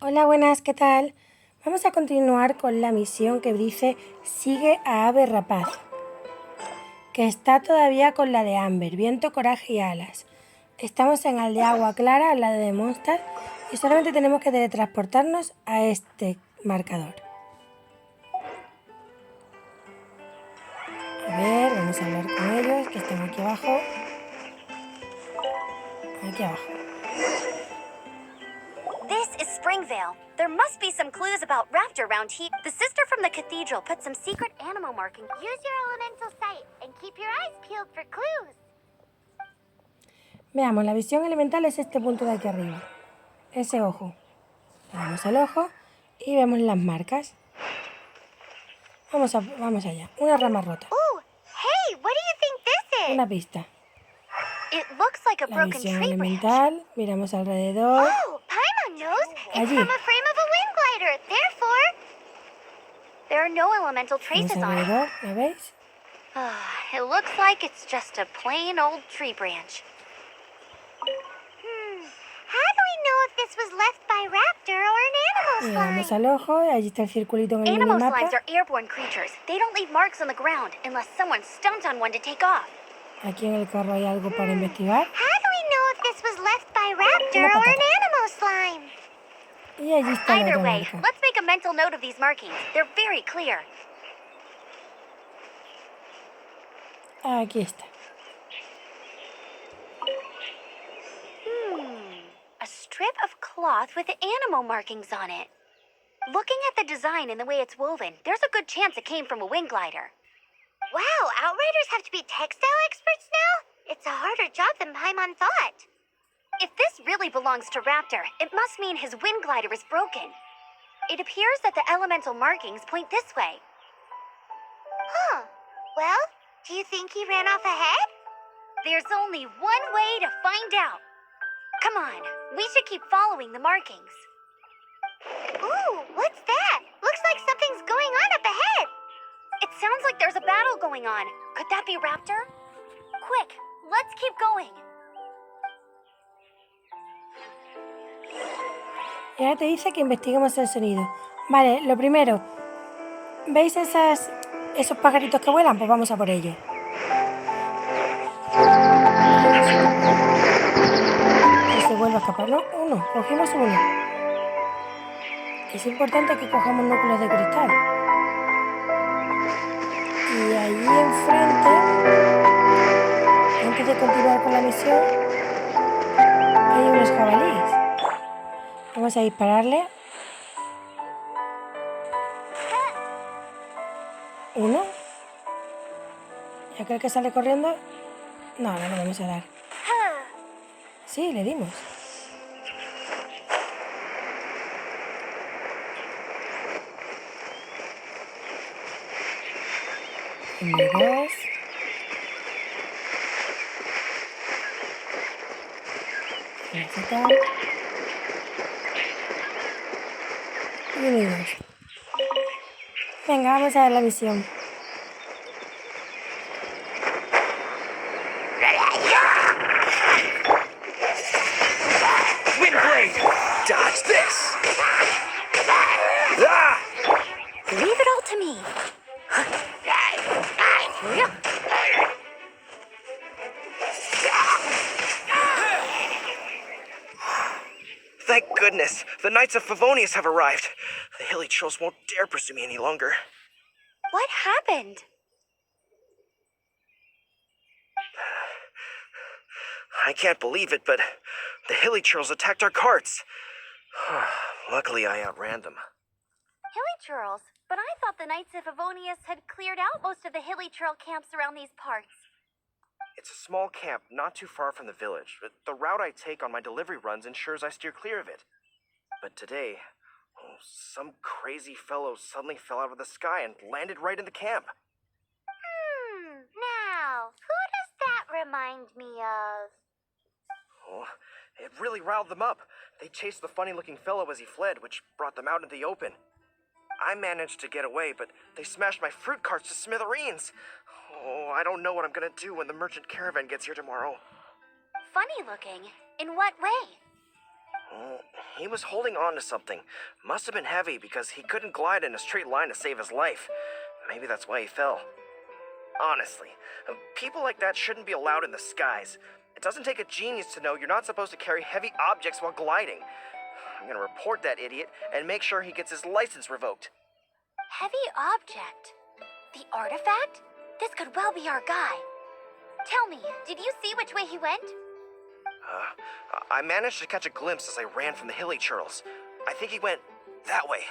Hola, buenas, ¿qué tal? Vamos a continuar con la misión que dice Sigue a ave rapaz, que está todavía con la de Amber, viento, coraje y alas. Estamos en el de agua clara, al lado de Monster, y solamente tenemos que teletransportarnos a este marcador. A ver, vamos a hablar con ellos, que están aquí abajo. Aquí abajo. This is Springvale. There must be some clues about Raptor around here. The sister from the cathedral put some secret animal marking. Use your elemental sight and keep your eyes peeled for clues. Veamos, la visión elemental es este punto de aquí arriba. Ese ojo. Le damos al ojo y vemos las marcas. Vamos allá. Una rama rota. Ooh, hey, what do you think this is? Una pista. It looks like a La broken visión tree branch. elemental. Miramos alrededor. Oh, Paimon knows. It's Allí. from a frame of a wind glider. Therefore, There are no elemental Vamos traces on it. alrededor. ¿La veis? It looks like it's just a plain old tree branch. how do we know if this was left by Raptor or an Y animal vamos slime? al ojo. Y allí está el circulito en el Animal minimapa. slimes are airborne creatures. They don't leave marks on the ground unless someone stumped on one to take off. Aquí en el carro hay algo para investigar. How do we know if this was left by Raptor Una or patata. an animal slime? Y allí está la Either otra way, marca. let's make a mental note of these markings. They're very clear. Aquí está. A strip of cloth with animal markings on it. Looking at the design and the way it's woven, there's a good chance it came from a wind glider. Wow, Outriders have to be textile experts now? It's a harder job than Paimon thought. If this really belongs to Raptor, it must mean his wind glider is broken. It appears that the elemental markings point this way. Huh. Well, do you think he ran off ahead? There's only one way to find out. Come on, we should keep following the markings. Ooh, what's that? Looks like something's going on up ahead. It sounds like there's a battle going on. Could that be Raptor? Quick, let's keep going. Y ahora te dice que investiguemos el sonido. Vale, lo primero. ¿Veis esos pajaritos que vuelan? Pues vamos a por ellos. Y se vuelve a escapar, ¿no? Uno, cogimos uno. Es importante que cojamos núcleos de cristal. Y allí enfrente, antes de continuar con la misión, hay unos jabalíes. Vamos a dispararle. Uno. Ya creo que sale corriendo. No, no le vamos a dar. Sí, le dimos. Uno, dos. Y unidos. Venga, vamos a ver la misión. Windblade! Dodge this! Ah! Leave it all to me. Thank goodness, the Knights of Favonius have arrived. The hilly trolls won't dare pursue me any longer. What happened? I can't believe it, but the hilly trolls attacked our carts. Luckily, I outran them. Hilly Churls? But I thought the Knights of Favonius had cleared out most of the Hilly Churl camps around these parts. It's a small camp not too far from the village, but the route I take on my delivery runs ensures I steer clear of it. But today, some crazy fellow suddenly fell out of the sky and landed right in the camp. Now, who does that remind me of? Oh, it really riled them up. They chased the funny-looking fellow as he fled, which brought them out into the open. I managed to get away, but they smashed my fruit carts to smithereens. Oh, I don't know what I'm gonna do when the merchant caravan gets here tomorrow. Funny looking? In what way? He was holding on to something. Must have been heavy because he couldn't glide in a straight line to save his life. Maybe that's why he fell. Honestly, people like that shouldn't be allowed in the skies. It doesn't take a genius to know you're not supposed to carry heavy objects while gliding. I'm gonna report that idiot and make sure he gets his license revoked. Heavy object? The artifact? This could well be our guy. Tell me, did you see which way he went? I managed to catch a glimpse as I ran from the hilly churls. I think he went that way.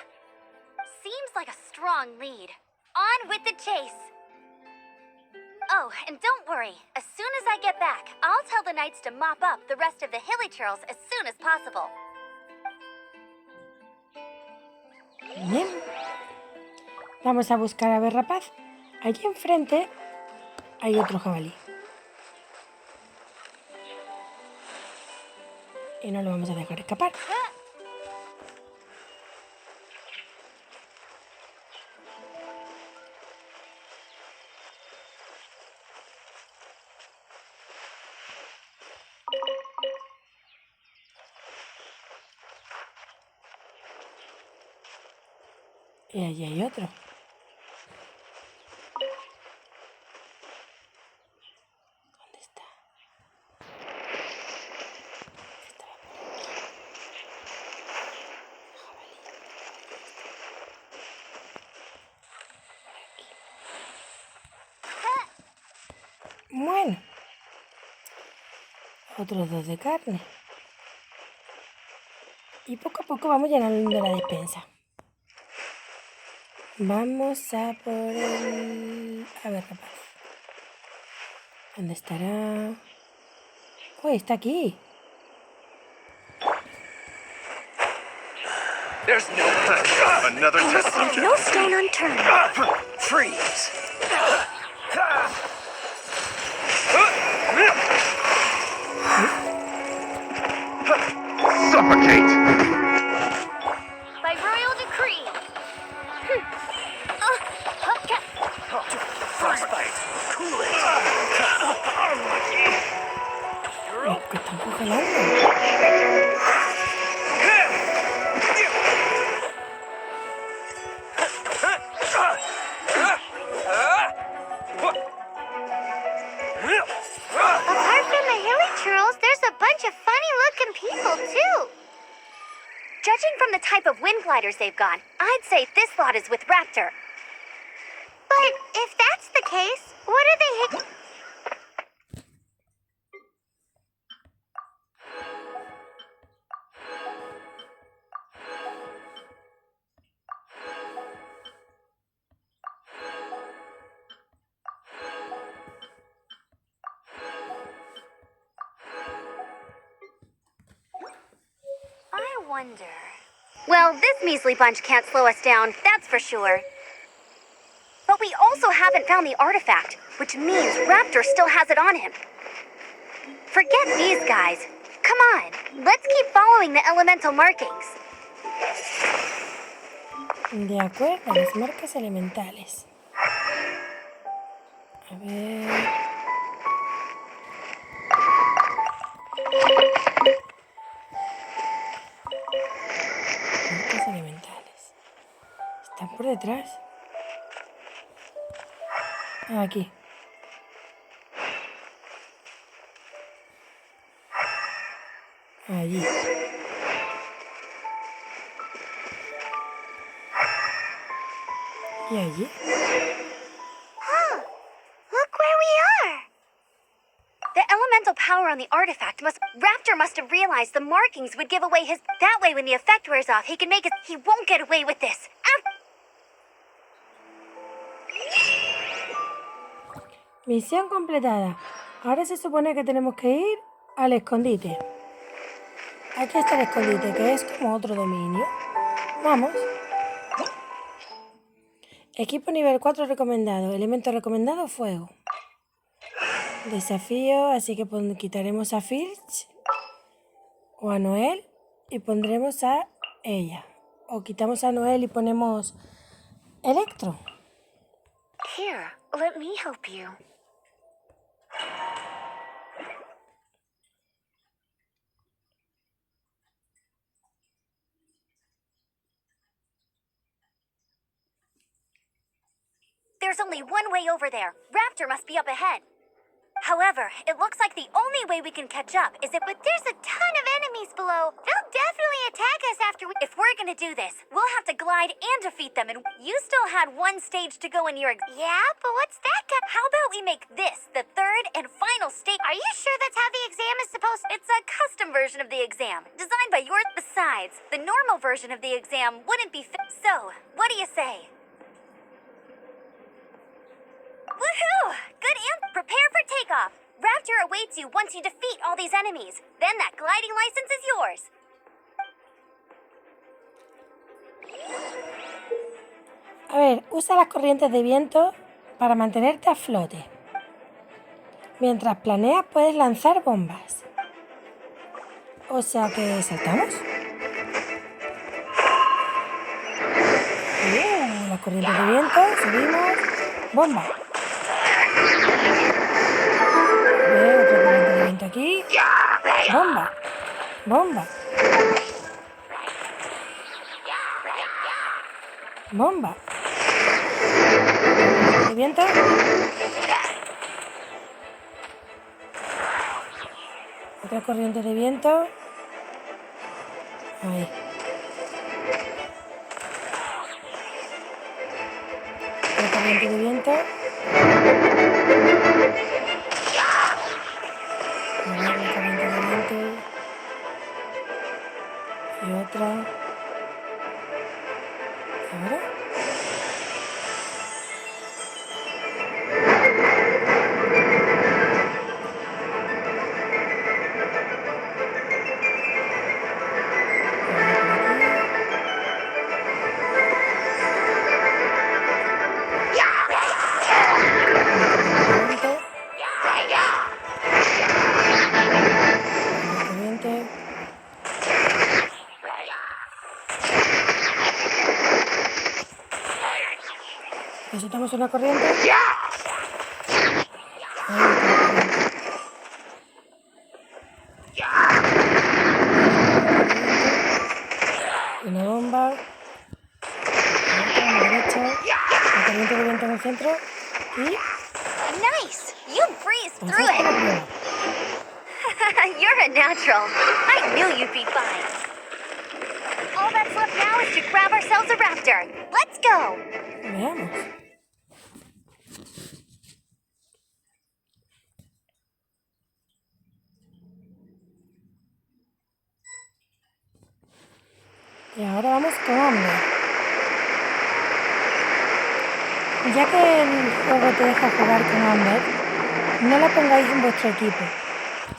Seems like a strong lead. On with the chase. Oh, and don't worry. As soon as I get back, I'll tell the knights to mop up the rest of the hilly churls as soon as possible. Bien. Vamos a buscar a ver rapaz. Allí enfrente hay otro jabalí. Y no lo vamos a dejar escapar. Y allí hay otro. ¿Dónde está? Estaba por aquí. Bueno. Otros 2 de carne. Y poco a poco vamos llenando la despensa. Vamos a por el... A ver, rapaz. ¿Dónde estará? ¡Uy, está aquí! There's no another test. No stone unturned. Freeze. Suffocate. By royal decree. Frostbite. Cool it. Que están congelando. Apart from the hilly churls, there's a bunch of funny-looking people, too. Judging from the type of wind gliders they've got, I'd say this lot is with Raptor. But if that's the case, what are they I wonder... Well, this measly bunch can't slow us down, that's for sure. But we also haven't found the artifact, which means Raptor still has it on him. Forget these guys. Come on, let's keep following the elemental markings. De acuerdo, las marcas elementales. A ver... Marcas elementales. Están por detrás. Aquí. Allí. ¿Y allí? Look where we are. The elemental power on the artifact Raptor must have realized the markings would give away his... That way when the effect wears off, he can make it... He won't get away with this. Misión completada. Ahora se supone que tenemos que ir al escondite. Aquí está el escondite, que es como otro dominio. Vamos. Equipo nivel 4 recomendado. Elemento recomendado, fuego. Desafío, así que quitaremos a Filch o a Noel y pondremos a ella. O quitamos a Noel y ponemos Electro. Here, let me help you. there's only one way over there. Raptor must be up ahead. However, it looks like the only way we can catch up is if... But there's a ton of enemies below. They'll definitely attack us after we... If we're gonna do this, we'll have to glide and defeat them, and you still had one stage to go in your... Yeah, but what's that How about we make this the third and final stage? Are you sure that's how the exam is supposed to... It's a custom version of the exam, designed by yours. Besides, the normal version of the exam wouldn't be fit. So, what do you say? Woohoo! Good answer. Prepare for takeoff. Raptor awaits you once you defeat all these enemies. Then that gliding license is yours. A ver, usa las corrientes de viento para mantenerte a flote. Mientras planeas puedes lanzar bombas. O sea que saltamos. Las corrientes de viento, subimos. Bomba. Otra corriente de viento aquí. Bomba. Bomba. Bomba. ¿De viento? Otra corriente de viento. Ahí. Otra corriente de viento. A ver, la corriente de viento. Y otra. ¿Ahora? Necesitamos una corriente. Una bomba. Otra a la derecha. La corriente de viento en el centro. Y... Nice! You breezed pues through esta es la it. prueba. You're a natural. I knew you'd be fine. All that's left now is to grab ourselves a raptor. Let's go! Veamos. Y ahora vamos con Amber. Ya que el juego te deja jugar con Amber, no la pongáis en vuestro equipo.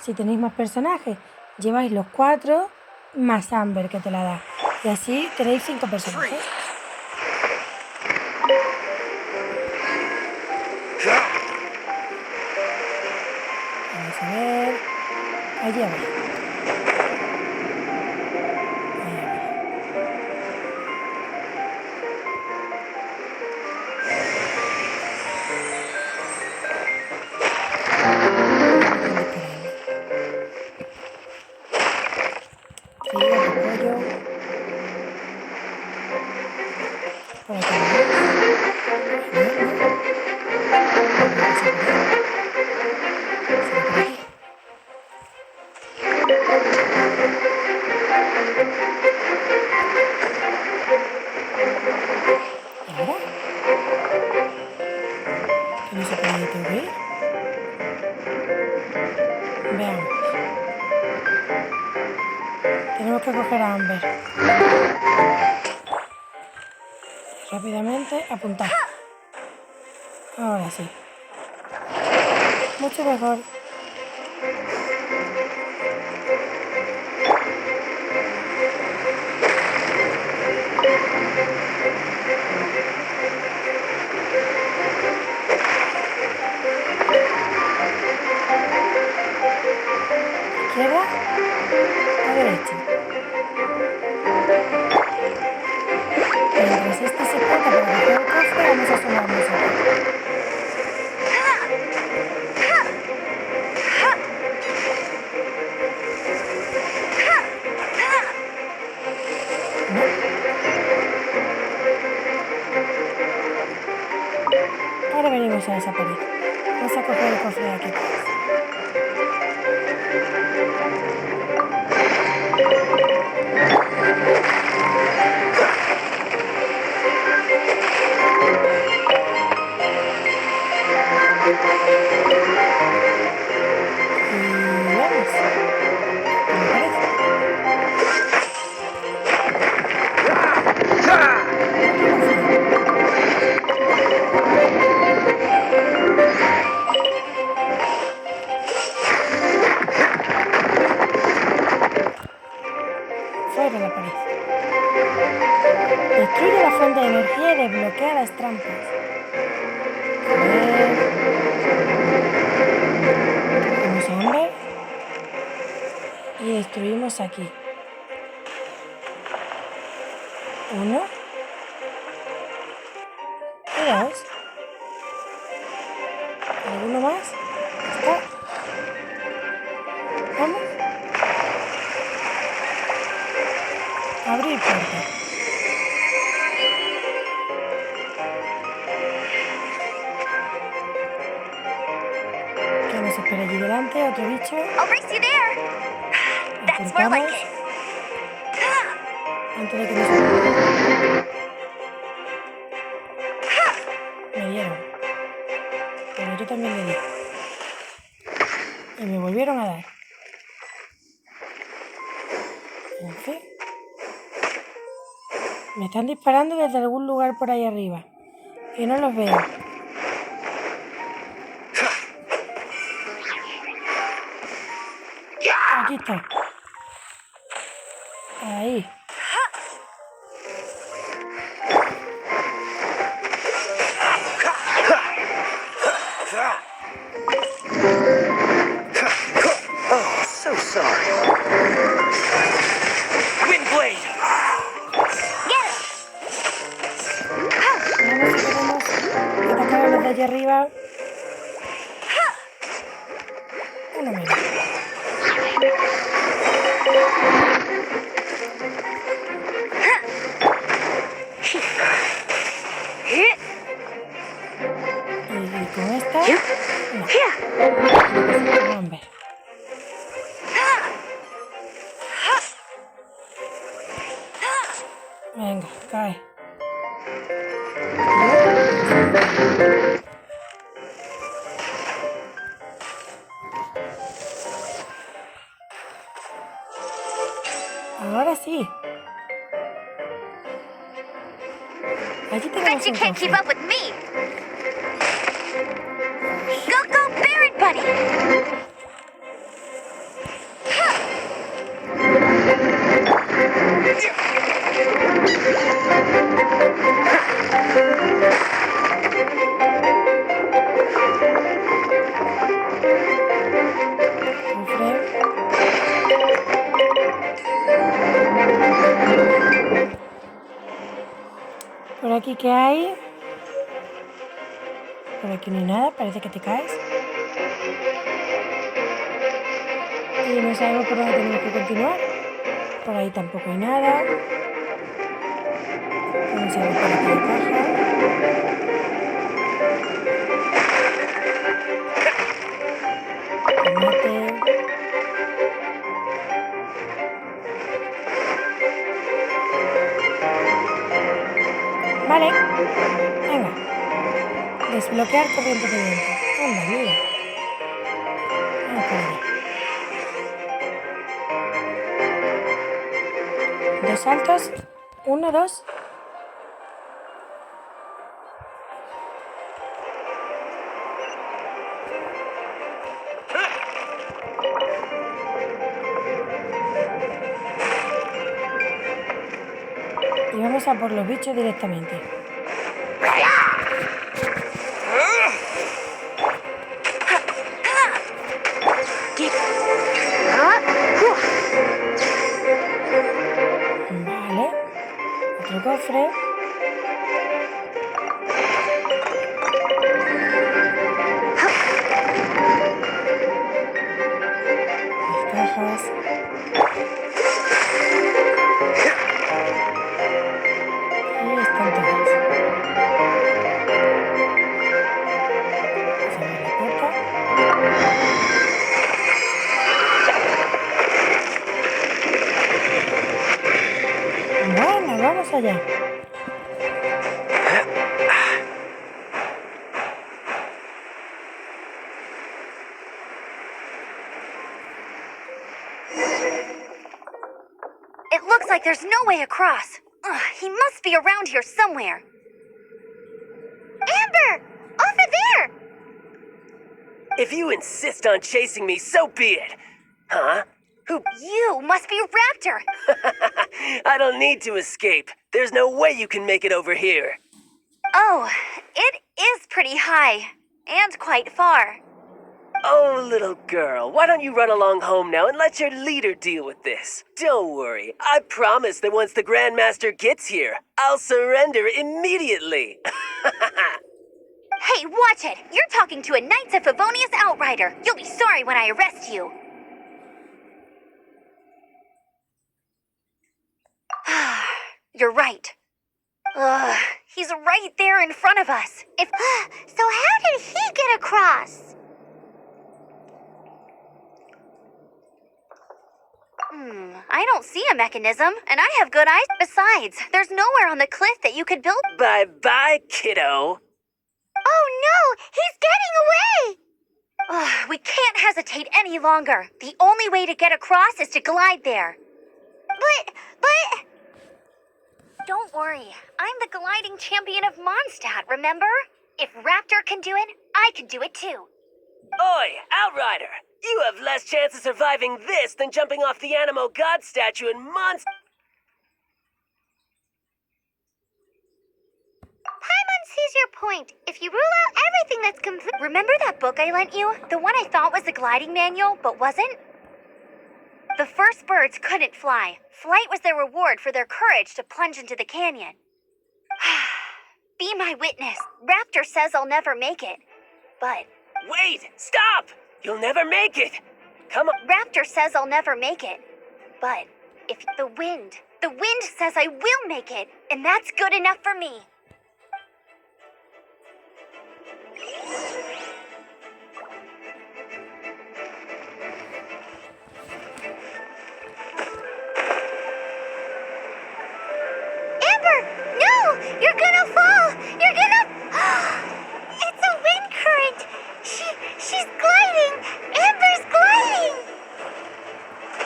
Si tenéis más personajes, lleváis los 4 más Amber que te la da. Y así tenéis 5 personajes. Vamos a ver. Allí abajo. Ahí abajo. Trigo, repollo. Por aquí. ¿Ahora? ¿Que no se puede subir? Veamos. Tenemos que coger a Amber. Rápidamente apuntar. Ahora sí. Mucho mejor. Izquierda a derecha. Mientras este se corta para coger el cofre, vamos a sumar nosotros. cosa desaparece. Vamos a coger el cofre de aquí atrás. Y vamos. ¿Qué me parece? Fuera la pared. Destruye la fuente de energía y desbloquea las trampas. A ver. Cogemos a Amber. Y destruimos aquí. 1 y 2. ¿Alguno más? ¿Está? Vamos. Abrir puerta. ¿Qué nos espera allí delante? ¿Otro bicho? I'll race you there. That's more like Acercamos. it. Antes de que nos... Me dieron. Pero yo también le di. Y me volvieron a dar. En fin. Me están disparando desde algún lugar por ahí arriba. Que no los veo. Aquí está. Ahí. Oh, so sorry. Windblade! Vamos si podemos atacar a los de allí arriba. Uno menos. Y con esta... No. Amber. Venga, cae. Ahora sí. Allí tenemos Bet you un can't keep cofre. up with me. Go, go, Barrett Buddy. Cofre. Por aquí, ¿qué hay? Por aquí no hay nada, parece que te caes. Y no sabemos por dónde tenemos que continuar. Por ahí tampoco hay nada. Vamos a ver por aquí la caja. Tomate. Vale. Venga. Desbloquear corriente de viento. Anda, mira. Vamos por allá. 2 saltos. 1, 2. Y vamos a por los bichos directamente. Vale. Otro cofre. Las cajas. Y están todas. Bueno, vamos allá. It looks like there's no way across. Ugh, he must be around here somewhere. Amber! Over there! If you insist on chasing me, so be it. Huh? Who? You must be Raptor. I don't need to escape. There's no way you can make it over here. Oh, it is pretty high. And quite far. Oh, little girl, why don't you run along home now and let your leader deal with this? Don't worry, I promise that once the Grandmaster gets here, I'll surrender immediately. Hey, watch it! You're talking to a Knights of Favonius outrider. You'll be sorry when I arrest you. You're right. Ugh, he's right there in front of us. So how did he get across? I don't see a mechanism, and I have good eyes. Besides, there's nowhere on the cliff that you could build. Bye-bye, kiddo. Oh no! He's getting away! Ugh, we can't hesitate any longer. The only way to get across is to glide there. But... Don't worry, I'm the gliding champion of Mondstadt, remember? If Raptor can do it, I can do it too. Oi, Outrider! You have less chance of surviving this than jumping off the Animo God statue in Paimon sees your point. If you rule out everything that's complete... Remember that book I lent you? The one I thought was the gliding manual, but wasn't? The first birds couldn't fly. Flight was their reward for their courage to plunge into the canyon. Be my witness. Raptor says I'll never make it. But... Wait! Stop! You'll never make it! Come on. Raptor says I'll never make it. But if the wind says I will make it, and that's good enough for me. Amber! No! You're gonna fall! You're gonna... It's a wind current! She's gliding! Amber's gliding!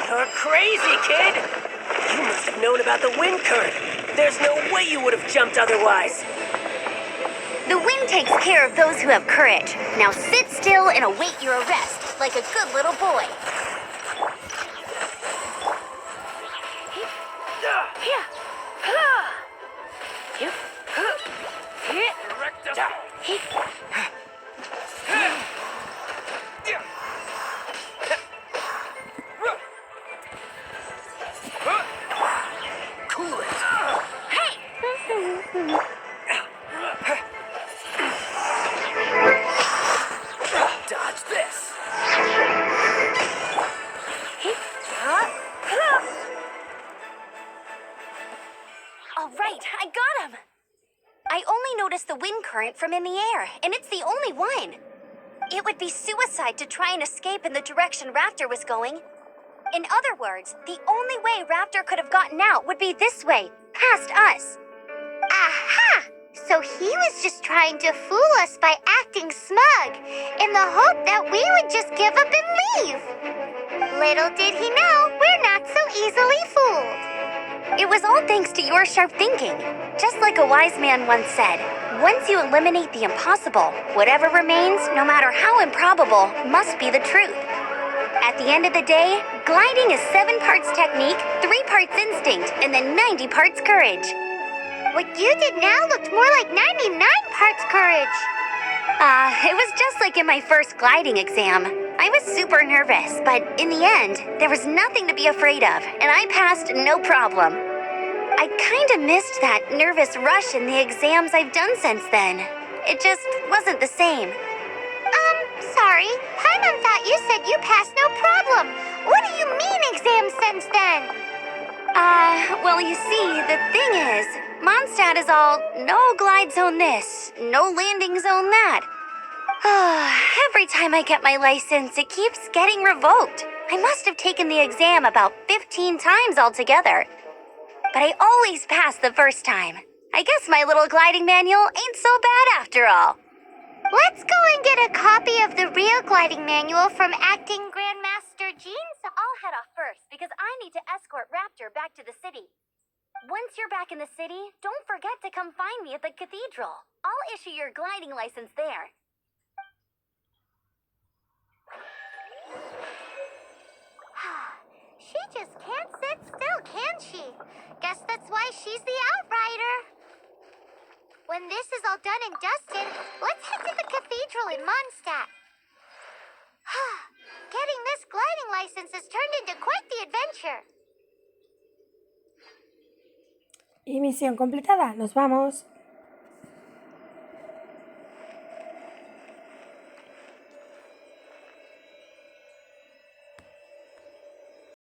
You're crazy, kid! You must have known about the wind current. There's no way you would have jumped otherwise. The wind takes care of those who have courage. Now sit still and await your arrest, like a good little boy. Cool it. Dodge this. All right, I got him. I only noticed the wind current from in the air, and it's the only one. It would be suicide to try and escape in the direction Raptor was going. In other words, the only way Raptor could have gotten out would be this way, past us. Aha! So he was just trying to fool us by acting smug, in the hope that we would just give up and leave. Little did he know, we're not so easily fooled. It was all thanks to your sharp thinking. Just like a wise man once said, once you eliminate the impossible, whatever remains, no matter how improbable, must be the truth. At the end of the day, gliding is 7 parts technique, 3 parts instinct, and then 90 parts courage. What you did now looked more like 99 parts courage. It was just like in my first gliding exam. I was super nervous, but in the end, there was nothing to be afraid of, and I passed no problem. I kinda missed that nervous rush in the exams I've done since then. It just wasn't the same. Sorry. Paimon thought you said you passed no problem. What do you mean exams since then? Well, you see, the thing is, Mondstadt is all no glide zone this, no landing zone that. Every time I get my license, it keeps getting revoked. I must have taken the exam about 15 times altogether. but I always pass the first time. I guess my little gliding manual ain't so bad after all. Let's go and get a copy of the real gliding manual from Acting Grandmaster Jeans. I'll head off first because I need to escort Raptor back to the city. Once you're back in the city, don't forget to come find me at the cathedral. I'll issue your gliding license there. She just can't sit still, can she? Guess that's why she's the Outrider. When this is all done and dusted, let's head to the cathedral in Mondstadt. Getting this gliding license has turned into quite the adventure. Y misión completada, nos vamos.